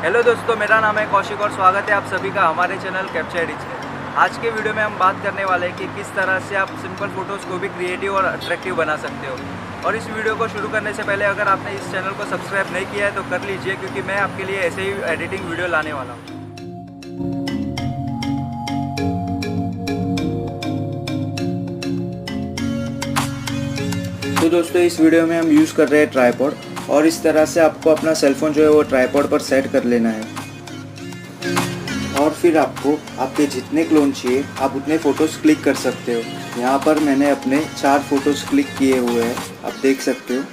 Hello दोस्तों, मेरा नाम है कौशिक और स्वागत है आप सभी का हमारे चैनल कैप्चर एडिट्स में। आज के वीडियो में हम बात करने वाले हैं कि किस तरह से आप सिंपल फ़ोटोज़ को भी क्रिएटिव और अट्रैक्टिव बना सकते हो। और इस वीडियो को शुरू करने से पहले अगर आपने इस चैनल को सब्सक्राइब नहीं किया है तो कर लीजिए, क्योंकि मैं आपके लिए ऐसे ही एडिटिंग वीडियो लाने वाला हूँ। तो दोस्तों, इस वीडियो में हम यूज़ कर रहे हैं ट्राइपॉड, और इस तरह से आपको अपना सेलफोन जो है वो ट्राइपॉड पर सेट कर लेना है। और फिर आपको आपके जितने क्लोन चाहिए आप उतने फ़ोटोज़ क्लिक कर सकते हो। यहाँ पर मैंने अपने 4 फ़ोटोज़ क्लिक किए हुए हैं, आप देख सकते हो।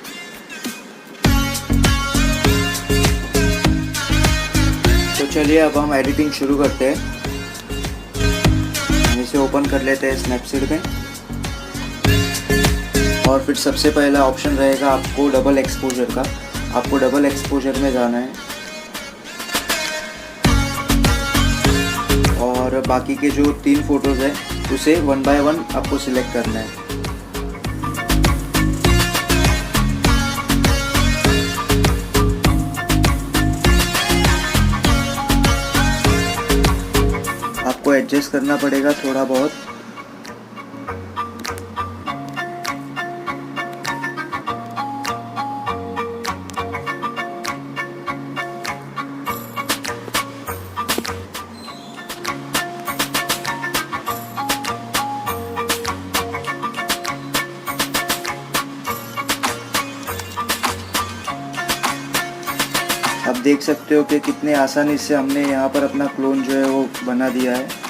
तो चलिए अब हम एडिटिंग शुरू करते हैं। हम इसे ओपन कर लेते हैं स्नैपसीड में, और फिर सबसे पहला ऑप्शन रहेगा आपको डबल एक्सपोजर का। आपको डबल एक्सपोजर में जाना है और बाकी के जो 3 फ़ोटोज़ हैं उसे 1 बाय 1 आपको सिलेक्ट करना है। आपको एडजस्ट करना पड़ेगा थोड़ा बहुत। आप देख सकते हो कि कितने आसानी से हमने यहाँ पर अपना क्लोन जो है वो बना दिया है।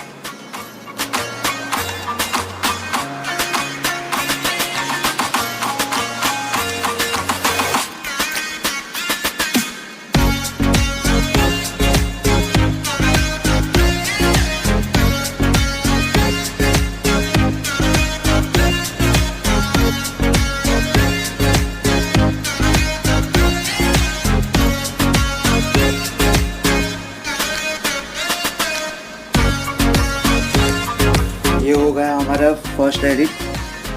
ये हो गया हमारा फर्स्ट एडिट।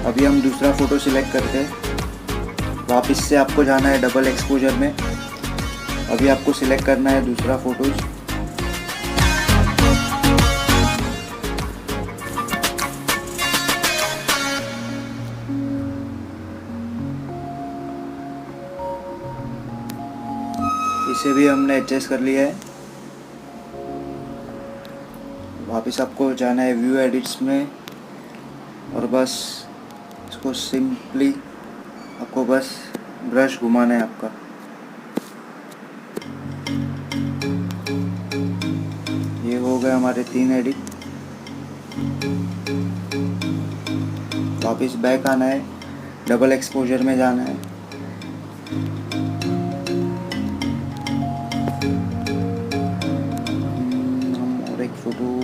अभी हम दूसरा फ़ोटो सिलेक्ट करते हैं। वापस से आपको जाना है डबल एक्सपोजर में। अभी आपको सिलेक्ट करना है दूसरा फ़ोटोज़। इसे भी हमने एडजस्ट कर लिया है। वापस आपको जाना है व्यू एडिट्स में, और बस इसको सिंपली आपको बस ब्रश घुमाना है आपका। ये हो गए हमारे 3 एडिट। वापस बैक आना है, डबल एक्सपोजर में जाना है। हम और एक फ़ोटो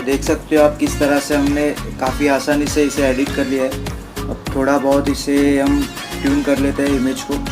देख सकते हो आप किस तरह से हमने काफ़ी आसानी से इसे एडिट कर लिया है। अब थोड़ा बहुत इसे हम ट्यून कर लेते हैं इमेज को।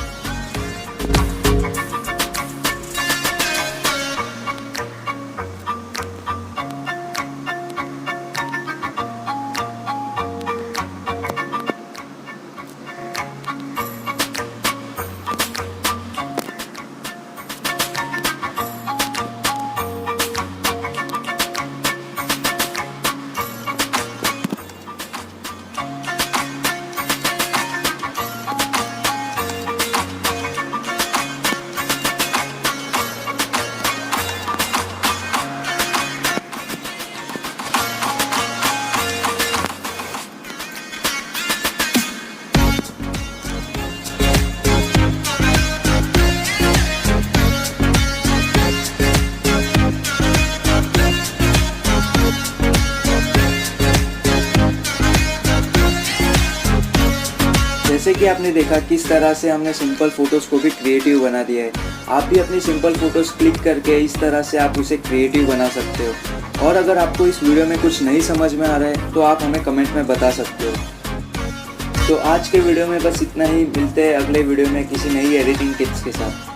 जैसे कि आपने देखा किस तरह से हमने सिंपल फ़ोटोज़ को भी क्रिएटिव बना दिया है। आप भी अपनी सिंपल फ़ोटोज़ क्लिक करके इस तरह से आप उसे क्रिएटिव बना सकते हो। और अगर आपको इस वीडियो में कुछ नहीं समझ में आ रहा है तो आप हमें कमेंट में बता सकते हो। तो आज के वीडियो में बस इतना ही। मिलते हैं अगले वीडियो में किसी नई एडिटिंग टिप्स के साथ।